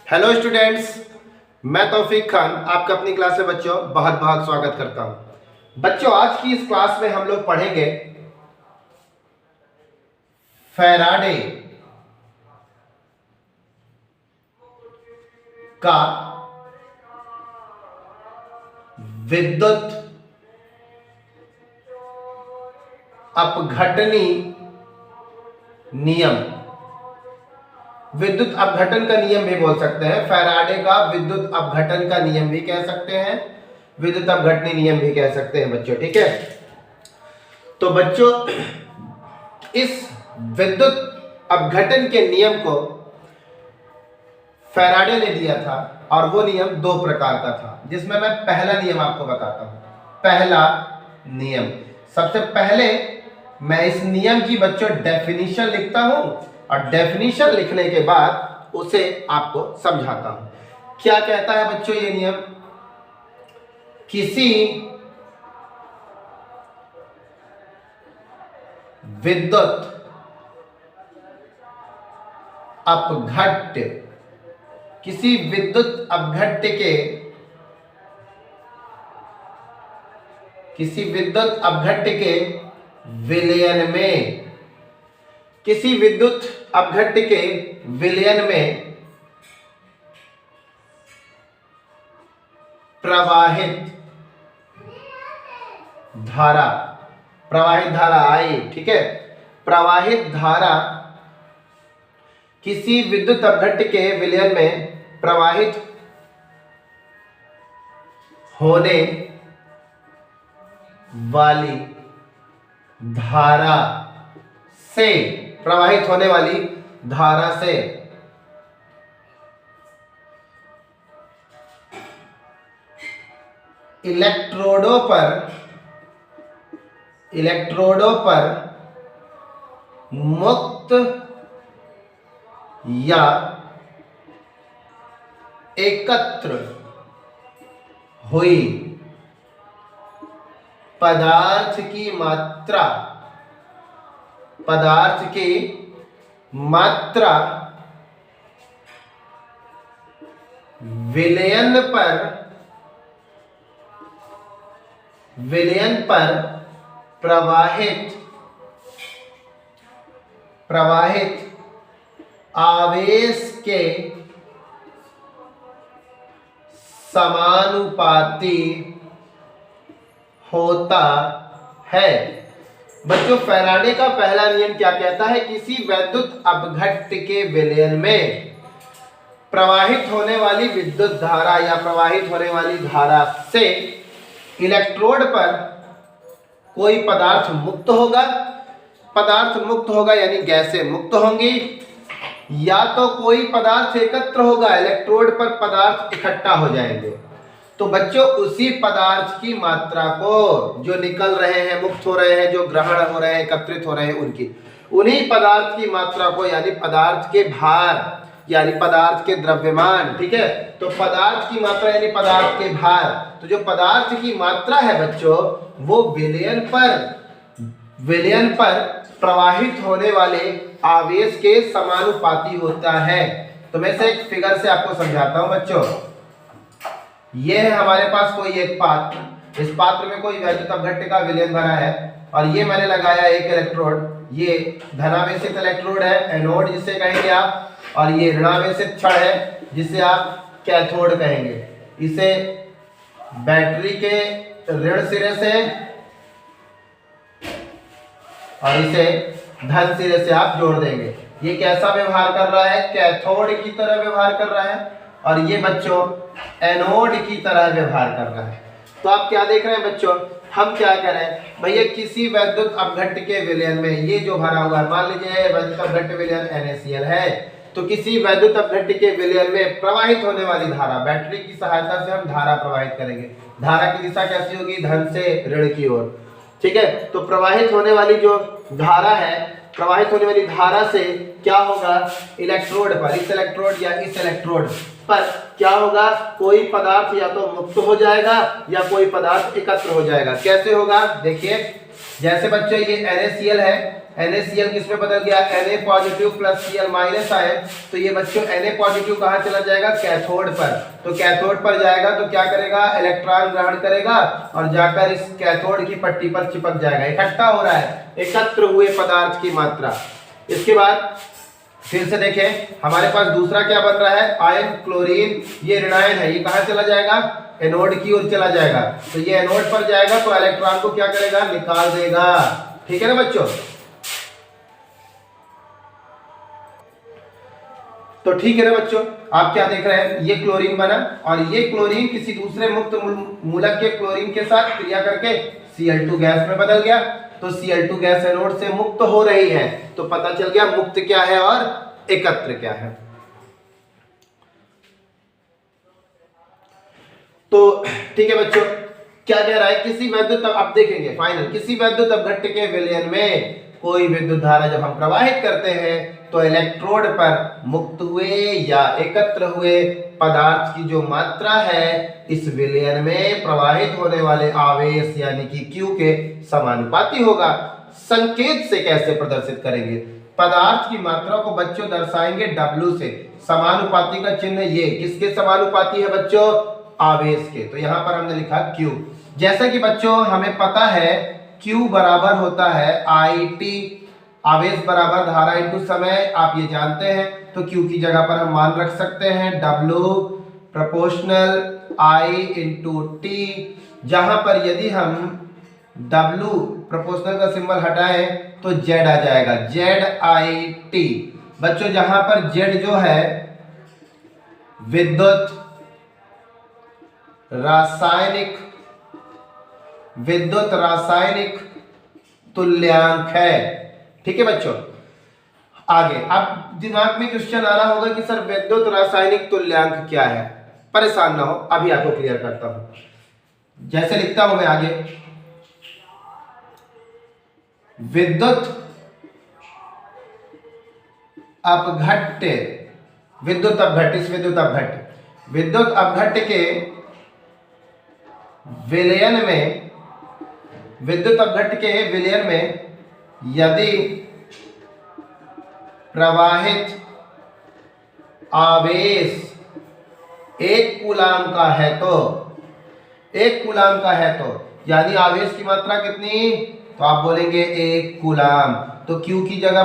Hello students, मैं तौफीक खान आपका अपनी क्लास में बच्चों बहुत बहुत स्वागत करता हूं। बच्चों, आज की इस क्लास में हम लोग पढ़ेंगे फैराडे का विद्युत अपघटनी नियम। विद्युत अपघटन का नियम भी बोल सकते हैं, फैराडे का विद्युत अपघटन का नियम भी कह सकते हैं, विद्युत अपघटनी नियम भी कह सकते हैं बच्चों। ठीक है, तो बच्चों इस विद्युत अपघटन के नियम को फैराडे ने दिया था और वो नियम दो प्रकार का था, जिसमें मैं पहला नियम आपको बताता हूं। पहला नियम, सबसे पहले मैं इस नियम की बच्चों डेफिनेशन लिखता हूं और डेफिनेशन लिखने के बाद उसे आपको समझाता हूं। क्या कहता है बच्चों ये नियम? किसी विद्युत अपघट्य, किसी विद्युत अपघट्य के, किसी विद्युत अपघट्य के विलयन में, किसी विद्युत अपघट्य के विलयन में प्रवाहित धारा, प्रवाहित धारा आई, ठीक है, प्रवाहित धारा, किसी विद्युत अपघट्य के विलयन में प्रवाहित होने वाली धारा से, प्रवाहित होने वाली धारा से इलेक्ट्रोडों पर मुक्त या एकत्र हुई पदार्थ की मात्रा, पदार्थ की मात्रा विलयन पर प्रवाहित आवेश के समानुपाती होता है। बच्चों, फैराडे का पहला नियम क्या कहता है? किसी विद्युत अपघट्य के विलयन में प्रवाहित होने वाली विद्युत धारा या प्रवाहित होने वाली धारा से इलेक्ट्रोड पर कोई पदार्थ मुक्त होगा, पदार्थ मुक्त होगा यानी गैसें मुक्त होंगी, या तो कोई पदार्थ एकत्र होगा, इलेक्ट्रोड पर पदार्थ इकट्ठा हो जाएंगे। तो बच्चों उसी पदार्थ की मात्रा को, जो निकल रहे हैं, मुक्त हो रहे हैं, जो ग्रहण हो रहे हैं, एकत्रित हो रहे हैं, उनकी, उन्हीं पदार्थ की मात्रा को, यानी पदार्थ के भार, यानी पदार्थ के द्रव्यमान, ठीक है, तो पदार्थ की मात्रा यानी पदार्थ के भार, तो जो पदार्थ की मात्रा है बच्चों वो विलयन पर प्रवाहित होने वाले आवेश के समानुपाती होता है। तो मैं से एक फिगर से आपको समझाता हूं बच्चों। ये है हमारे पास कोई एक पात्र, इस पात्र में कोई विद्युत अपघट्य का विलयन भरा है और ये मैंने लगाया एक इलेक्ट्रोड, ये धनावेशित इलेक्ट्रोड है, एनोड जिसे कहेंगे आप, और ये ऋणावेशित क्षण है जिसे आप कैथोड कहेंगे। इसे बैटरी के ऋण सिरे से और इसे धन सिरे से आप जोड़ देंगे। ये कैसा व्यवहार कर रहा है? कैथोड की तरह व्यवहार कर रहा है, और ये बच्चों एनोड की तरह व्यवहार कर रहा है। तो आप क्या देख रहे हैं बच्चों, हम क्या करें भैया, किसी विद्युत अपघट्य के विलयन में ये जो भरा हुआ है, मान लीजिए विद्युत अपघट्य विलयन NaCl है, तो किसी विद्युत अपघट्य के विलयन में प्रवाहित होने वाली धारा, बैटरी की सहायता से हम धारा प्रवाहित करेंगे। धारा की दिशा कैसी होगी? धन से ऋण की ओर, ठीक है। तो प्रवाहित होने वाली जो धारा है, प्रवाहित होने वाली धारा से क्या होगा? इलेक्ट्रोड पर, इस इलेक्ट्रोड या इस इलेक्ट्रोड पर क्या होगा? कोई पदार्थ या तो मुक्त हो जाएगा या कोई पदार्थ एकत्र हो जाएगा। कैसे होगा? देखिए, जैसे बच्चों ये NaCl है, NaCl किस में बदल गया, Na positive plus Cl minus आए, तो ये बच्चों Na पॉजिटिव कहाँ चला जाएगा, कैथोड पर। तो कैथोड पर जाएगा तो क्या करेगा, इलेक्ट्रॉन ग्रहण करेगा और जाकर इस कैथोड की पट्टी पर चिपक जाएगा। इकट्ठा हो रहा है, एकत्र हुए पदार्थ की मात्रा। इसके बाद फिर से देखें, हमारे पास दूसरा क्या बन रहा है, आयन क्लोरीन, ये ऋणायन है, ये कहाँ चला जाएगा, एनोड की ओर चला जाएगा। तो ये एनोड पर जाएगा तो इलेक्ट्रॉन को क्या करेगा, निकाल देगा। ठीक है ना बच्चों। तो ठीक है ना बच्चों, आप क्या देख रहे हैं, ये क्लोरीन बना और ये क्लोरीन किसी दूसरे मुक्त मूलक के क्लोरीन के साथ क्रिया करके Cl2 गैस में बदल गया। तो Cl2 गैस एनोड से मुक्त हो रही है, तो पता चल गया मुक्त क्या है और एकत्र क्या है। तो ठीक है बच्चों, क्या कह रहा है, किसी वैद्युत, अब देखेंगे फाइनल, किसी वैद्युत अपघट्ट के विलयन में कोई विद्युत धारा जब हम प्रवाहित करते हैं तो इलेक्ट्रोड पर मुक्त हुए या एकत्र हुए पदार्थ की जो मात्रा है इस विलयन में प्रवाहित होने वाले आवेश यानी कि Q के समानुपाती होगा। संकेत से कैसे प्रदर्शित करेंगे, पदार्थ की मात्रा को बच्चों दर्शाएंगे W से। समानुपाती का चिन्ह ये किसके समानुपाती है बच्चों, आवेश के। तो यहां पर हमने लिखा Q। जैसा कि बच्चों हमें पता है Q बराबर होता है IT, आवेश बराबर धारा इंटू समय, आप ये जानते हैं। तो Q की जगह पर हम मान रख सकते हैं W proportional I into T, जहां पर यदि हम W प्रोपोर्शनल का सिंबल हटाएं तो Z आ जाएगा, ZIT। बच्चों जहां पर Z जो है विद्युत रासायनिक तुल्यांक है। ठीक है बच्चों। आगे अब दिमाग में क्वेश्चन आ रहा होगा कि सर विद्युत रासायनिक तुल्यांक क्या है, परेशान ना हो, अभी आपको क्लियर करता हूं। जैसे लिखता हूं मैं आगे, विद्युत अपघट्ट, विद्युत अपघट्ट के विलयन में यदि प्रवाहित आवेश 1 कूलाम का है तो यानी आवेश की मात्रा कितनी, तो आप बोलेंगे 1 कूलाम। तो Q की जगह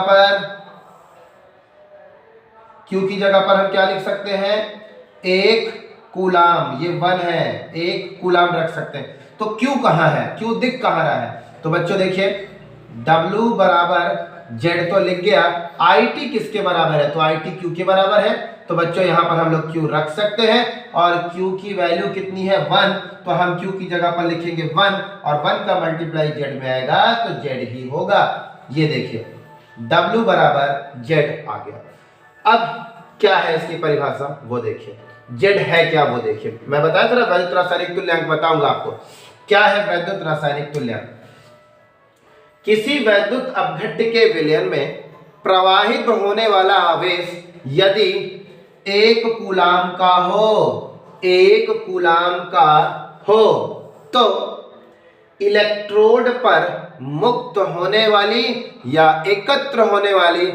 पर हम क्या लिख सकते हैं, 1 कूलाम, ये 1 है, 1 कूलाम रख सकते हैं। तो Q कहाँ है, Q दिख कहाँ रहा है, तो बच्चों देखिए W बराबर Z तो लिख गया, IT किसके बराबर है, तो IT Q के बराबर है। तो बच्चों यहाँ पर हम लोग Q रख सकते हैं और Q की वैल्यू कितनी है 1, तो हम Q की जगह पर लिखेंगे 1 और 1 का मल्टीप्लाई Z में आएगा तो Z ही होगा। ये देखिए W बराबर Z आ गया। अब क्या है इसकी परिभाषा वो देखिए, Z है क्या वो देखिए। मैं बताया था ना वैद्युत रासायनिक तुल्यांक, बताऊंगा आपको क्या है वैद्युत रासायनिक तुल्यांक। किसी वैद्युत अपघट्ट के विलयन में प्रवाहित होने वाला आवेश यदि 1 कूलाम का हो तो इलेक्ट्रोड पर मुक्त होने वाली या एकत्र होने वाली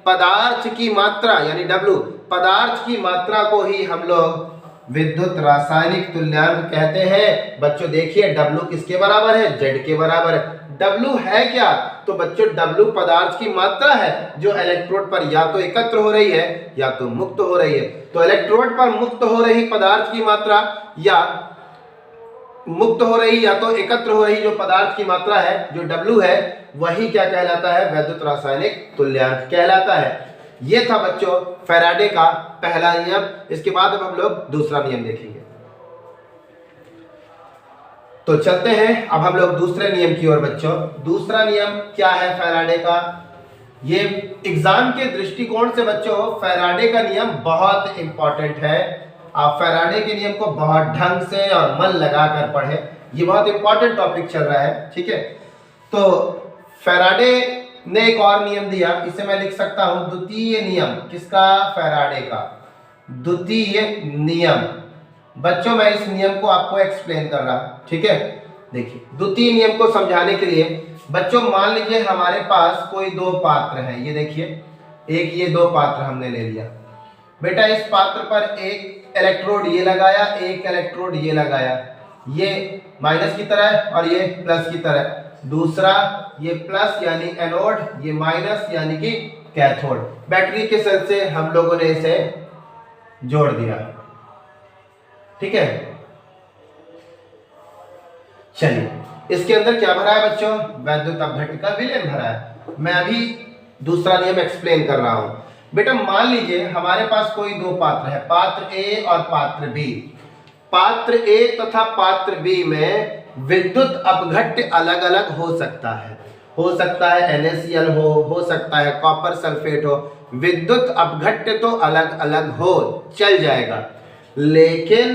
पदार्थ की मात्रा यानी W, पदार्थ की मात्रा को ही हम लोग विद्युत रासायनिक तुल्यांक कहते हैं। बच्चों देखिए W किसके बराबर है, Z के बराबर है। W है क्या, तो बच्चों W पदार्थ की मात्रा है जो इलेक्ट्रोड पर या तो एकत्र हो रही है या तो मुक्त हो रही है। तो इलेक्ट्रोड पर मुक्त हो रही पदार्थ की मात्रा या मुक्त हो रही या तो एकत्र हो रही जो पदार्थ की मात्रा है जो W है, वही क्या कहलाता है, वैद्युत रासायनिक तुल्यांक कहलाता है। ये था बच्चों फैराडे का पहला नियम। इसके बाद अब हम लोग दूसरा नियम देखेंगे। तो चलते हैं अब हम लोग दूसरे नियम की ओर। बच्चों दूसरा नियम क्या है फैराडे का, ये एग्जाम के दृष्टिकोण से बच्चों फैराडे का नियम बहुत इंपॉर्टेंट है। आप फैराडे के नियम को बहुत ढंग से और मन लगाकर पढ़ें, ये बहुत इंपॉर्टेंट टॉपिक चल रहा है। ठीक है, तो फैराडे ने एक और नियम दिया, इसे मैं लिख सकता हूं द्वितीय नियम। किसका, फैराडे का द्वितीय नियम। बच्चों मैं इस नियम को आपको एक्सप्लेन कर रहा हूं। ठीक है, देखिए द्वितीय नियम को समझाने के लिए बच्चों मान लीजिए हमारे पास कोई दो पात्र हैं, ये देखिए एक ये दो पात्र हमने ले लिया। बेटा इस पात्र पर एक इलेक्ट्रोड ये लगाया, एक इलेक्ट्रोड ये लगाया, ये माइनस की तरह है और ये प्लस की तरह। दूसरा ये प्लस यानी एनोड, ये माइनस यानी कि कैथोड। बैटरी के सेल से हम लोगों ने इसे जोड़ दिया, ठीक है। चलिए इसके अंदर क्या भरा है बच्चों? वैद्युत अपघट्ट का विलयन भरा है। मैं अभी दूसरा नियम एक्सप्लेन कर रहा हूं। बेटा मान लीजिए हमारे पास कोई दो पात्र है, पात्र ए और पात्र बी। पात्र ए तथा पात्र बी में विद्युत अपघट्ट अलग अलग हो सकता है। हो सकता है NaCl हो सकता है कॉपर सल्फेट हो। विद्युत अपघट्ट तो अलग अलग हो, चल जाएगा, लेकिन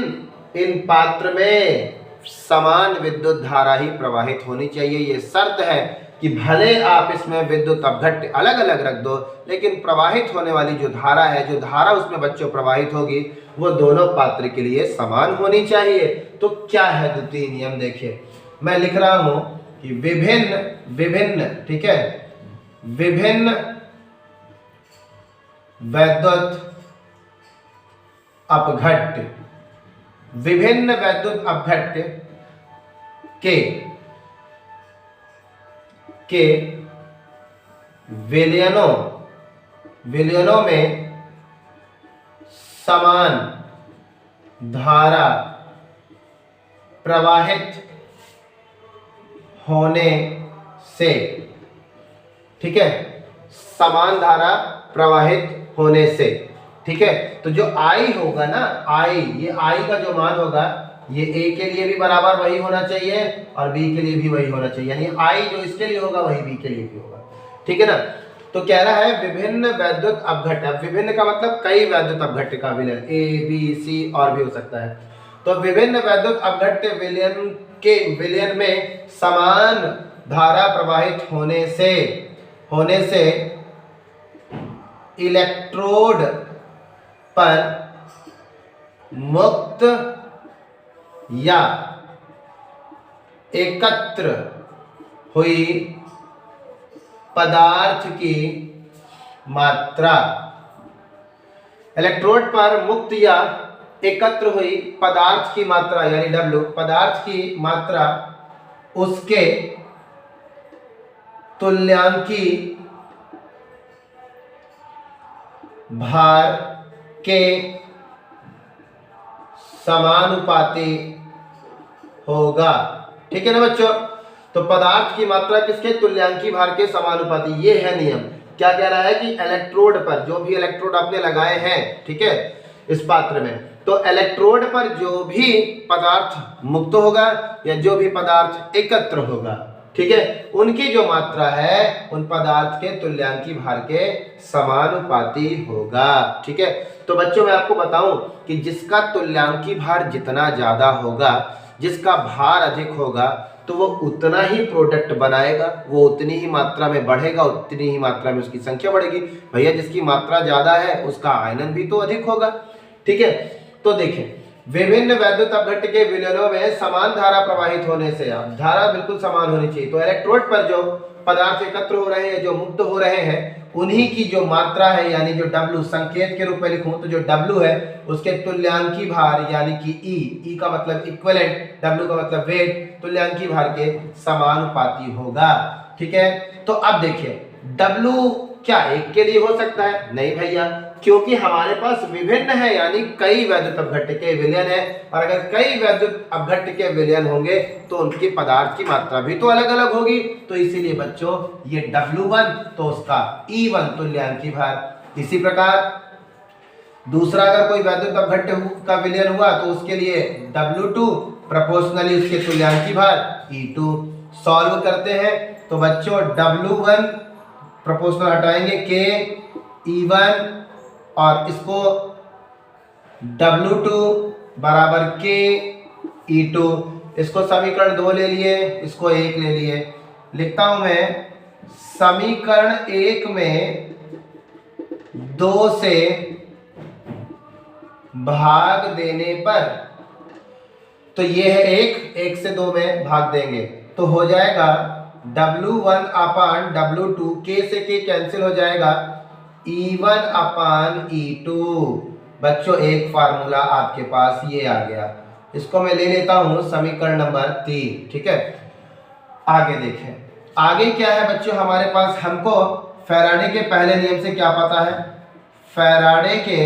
इन पात्र में समान विद्युत धारा ही प्रवाहित होनी चाहिए। ये शर्त है कि भले आप इसमें विद्युत अपघट्ट अलग अलग रख दो, लेकिन प्रवाहित होने वाली जो धारा है, जो धारा उसमें बच्चों प्रवाहित होगी, वो दोनों पात्र के लिए समान होनी चाहिए। तो क्या है द्वितीय नियम? देखिए मैं लिख रहा हूं कि विभिन्न विभिन्न, ठीक है, विभिन्न वैद्युत अपघट्ट, विभिन्न वैद्युत अपघट्ट के विलयनों में समान धारा प्रवाहित होने से, ठीक है, समान धारा प्रवाहित होने से, ठीक है। तो जो I होगा ना, I, ये I का जो मान होगा ये A के लिए भी बराबर वही होना चाहिए और B के लिए भी वही होना चाहिए, यानी I जो इसके लिए होगा वही B के लिए भी होगा, ठीक है ना। तो कह रहा है विभिन्न वैद्युत अपघट्ट, विभिन्न का मतलब कई वैद्युत अपघट्ट का विलयन, A, B, C और भी हो सकता है। तो विभिन्न वैद्युत अपघट्ट विलयन के विलयन में समान धारा प्रवाहित होने से इलेक्ट्रोड पर मुक्त या एकत्र हुई पदार्थ की मात्रा, इलेक्ट्रोड पर मुक्त या एकत्र हुई पदार्थ की मात्रा यानी W, पदार्थ की मात्रा उसके तुल्यांकी भार के समानुपाती होगा, ठीक है ना बच्चों। तो पदार्थ की मात्रा किसके? तुल्यांकी भार के समानुपाती, ये है नियम। क्या कह रहा है कि इलेक्ट्रोड पर, जो भी इलेक्ट्रोड आपने लगाए हैं, ठीक है, इस पात्र में, तो इलेक्ट्रोड पर जो भी पदार्थ मुक्त होगा या जो भी पदार्थ एकत्र होगा, ठीक है, उनकी जो मात्रा है उन पदार्थ के तुल्यांकी भार के समानुपाती होगा, ठीक है। तो बच्चों मैं आपको बताऊं कि जिसका तुल्यांकी भार जितना ज्यादा होगा, जिसका भार अधिक होगा, तो वो उतना ही प्रोडक्ट बनाएगा, वो उतनी ही मात्रा में बढ़ेगा, उतनी ही मात्रा में उसकी संख्या बढ़ेगी। भैया जिसकी मात्रा ज्यादा है उसका आयनन भी तो अधिक होगा, ठीक है। तो देखें विभिन्न वैद्युत अपघट्ट के विलयनों में समान धारा प्रवाहित होने से, अब धारा बिल्कुल समान होनी चाहिए, तो इलेक्ट्रोड पर जो पदार्थ एकत्र हो रहे हैं, जो मुक्त हो रहे हैं, उन्हीं की जो मात्रा है यानी जो W, संकेत के रूप में लिखूं तो जो W है उसके तुल्यांकी भार यानी कि E का मतलब इक्विवेलेंट, W का मतलब वेट, तुल्यांकी भार के समानुपाती होगा, ठीक है। तो अब देखिए W क्या एक के लिए हो सकता है? नहीं भैया, क्योंकि हमारे पास विभिन्न है यानी कई वैद्युत अपघट्ट के विलयन है, और अगर कई वैद्युत अपघट्ट के विलयन होंगे तो उनकी पदार्थ की मात्रा भी तो अलग अलग होगी। तो इसीलिए बच्चों ये W1 तो उसका E1 तुल्यांकी भार। इसी प्रकार दूसरा अगर कोई वैद्युत अपघट्ट का विलयन हुआ तो उसके लिए W2 प्रोपोर्शनली उसके तुल्यांकी भार E2। सॉल्व करते हैं तो बच्चों W1 प्रोपोर्शनल हटाएंगे K E1 और इसको W2 बराबर K E2, इसको समीकरण 2 ले लिए, इसको 1 ले लिए। लिखता हूं मैं समीकरण 1 में 2 से भाग देने पर, तो ये है 1 से 2 में भाग देंगे तो हो जाएगा W1 अपान W2, के से के कैंसिल हो जाएगा, E1 अपान E2। बच्चों एक फार्मूला आपके पास ये आ गया, इसको मैं ले लेता हूं समीकरण नंबर 3। ठीक है, आगे देखें, आगे क्या है बच्चों हमारे पास, हमको फैराडे के पहले नियम से क्या पता है, फैराडे के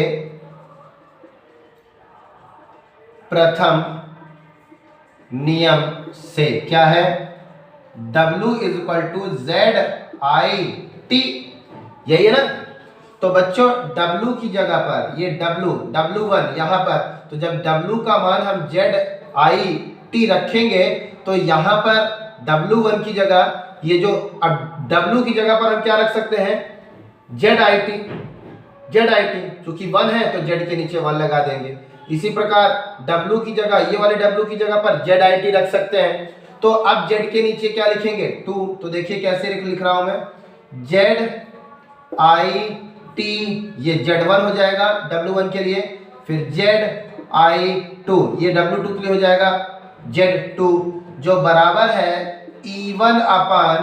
प्रथम नियम से क्या है, W is equal to ZIT, यही है ना। तो बच्चों W की जगह पर ये W1 यहाँ पर, तो जब W का मान हम ZIT रखेंगे तो यहाँ पर W1 की जगह ये जो, अब W की जगह पर हम क्या रख सकते हैं, ZIT, चूंकि 1 है तो Z के नीचे 1 लगा देंगे। इसी प्रकार W की जगह, ये वाले W की जगह पर ZIT रख सकते हैं। तो अब Z के नीचे क्या लिखेंगे, 2। तो देखिए कैसे लिख रहा हूं मैं, ZIT, ये Z1 हो जाएगा W1 के लिए, फिर ZI2, ये W2 के लिए हो जाएगा Z2, जो बराबर है E1 अपान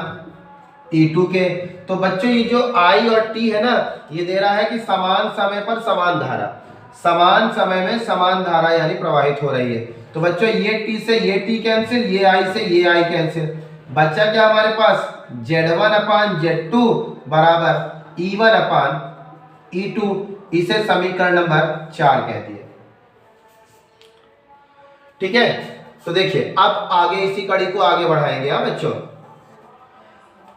E2 के। तो बच्चों ये जो I और T है ना, ये दे रहा है कि समान समय पर समान धारा, समान समय में समान धारा यानी प्रवाहित हो रही है। तो बच्चों ये T से ये T कैंसिल, ये I से ये I कैंसिल, बच्चा क्या हमारे पास, Z1 अपान Z2 बराबर E1 अपान E2। इसे समीकरण नंबर 4 कहती है। ठीक है, तो देखिए अब आगे इसी कड़ी को आगे बढ़ाएंगे। हाँ बच्चों,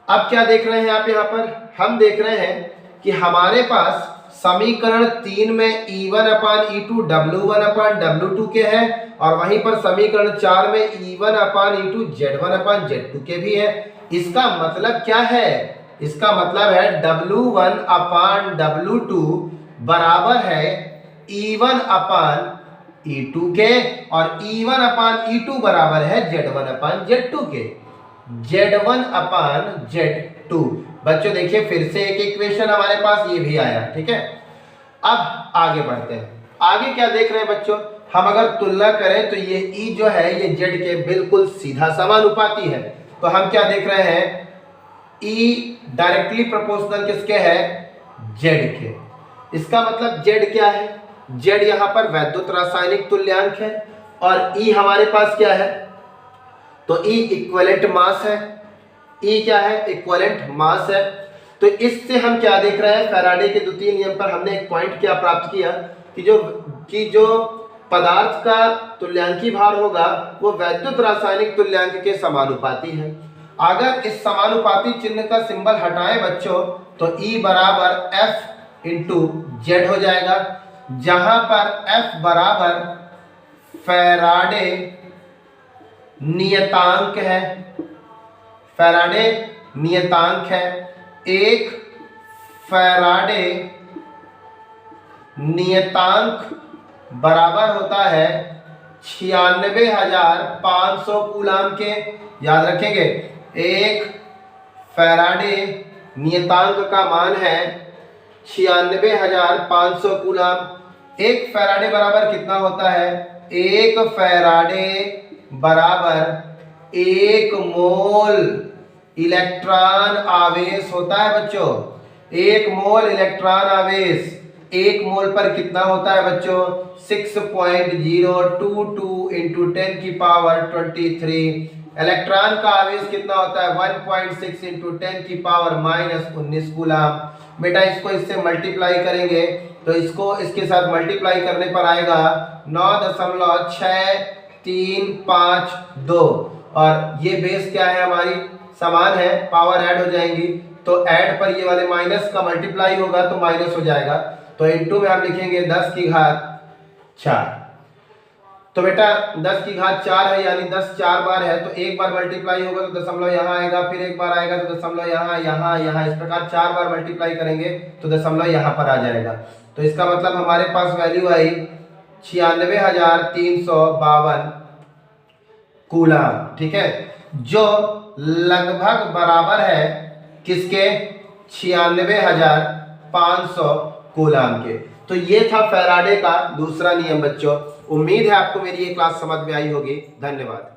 अब क्या देख रहे हैं आप, यहाँ पर हम देख रहे हैं कि हमारे पास समीकरण 3 में E1 अपान E2 W1 अपान W2 के हैं, और वहीं पर समीकरण 4 में E1 अपान E2 Z1 अपान Z2 के भी है। इसका मतलब क्या है, इसका मतलब है W1 अपान W2 बराबर है E1 अपान E2 के, और E1 अपान E2 बराबर है Z1 अपान Z2 के, Z1 अपान Z2। बच्चों देखिए फिर से एक इक्वेशन हमारे पास ये भी आया। ठीक है, अब आगे बढ़ते हैं। आगे क्या देख रहे हैं बच्चों, हम अगर तुलना करें तो ये E जो है ये Z के बिल्कुल सीधा समानुपाती है। तो हम क्या देख रहे हैं, E डायरेक्टली प्रोपोर्शनल किसके है, Z के। इसका मतलब Z क्या है, Z यहाँ पर वैद्युत रासायनिक तुल्यांक है, और E हमारे पास क्या है, तो E इक्विवेलेंट मास है। E क्या है, इक्विवेलेंट मास है। तो इससे हम क्या देख रहे हैं, फैराडे के द्वितीय नियम पर हमने एक पॉइंट क्या प्राप्त किया कि जो पदार्थ का तुल्यांकी भार होगा वो वैद्युत रासायनिक तुल्यांक के समानुपाती है। अगर इस समानुपाती चिन्ह का सिंबल हटाएं बच्चों, तो E बराबर F इंटू Z हो जाएगा, जहां पर F बराबर फैराडे नियतांक है, फैराडे नियतांक है। एक फैराडे नियतांक बराबर होता है 96,500 कूलाम के। याद रखेंगे, एक फैराडे नियतांक का मान है 96,500 कूलाम। एक फैराडे बराबर कितना होता है, एक फैराडे बराबर 1 मोल इलेक्ट्रॉन आवेश होता है बच्चों। 1 मोल इलेक्ट्रॉन आवेश, 1 मोल पर कितना होता है बच्चों, 6.022 इंटू 10 की पावर 23। इलेक्ट्रॉन का आवेश कितना होता है, 1.6 इंटू 10 की पावर -19 कूलाम। बेटा इसको इससे मल्टीप्लाई करेंगे तो इसको इसके साथ मल्टीप्लाई करने पर आएगा 9.6352, और ये बेस क्या है हमारी, समान है, पावर ऐड हो जाएंगी। तो ऐड पर ये वाले माइनस का मल्टीप्लाई होगा तो माइनस हो जाएगा, तो इनटू में हम लिखेंगे 10 की घात 4। तो बेटा 10 की घात 4 है, यानी 10 4 बार है, तो एक बार मल्टीप्लाई होगा तो दशमलव यहाँ आएगा, फिर एक बार आएगा तो दशमलव यहाँ यहाँ यहाँ, इस प्रकार 4 बार मल्टीप्लाई करेंगे तो दशमलव यहाँ पर आ जाएगा। तो इसका मतलब हमारे पास वैल्यू आई 96,352 कूलाम। ठीक है, जो लगभग बराबर है किसके, 96,500 कूलाम के। तो ये था फैराडे का दूसरा नियम बच्चों। उम्मीद है आपको मेरी ये क्लास समझ में आई होगी। धन्यवाद।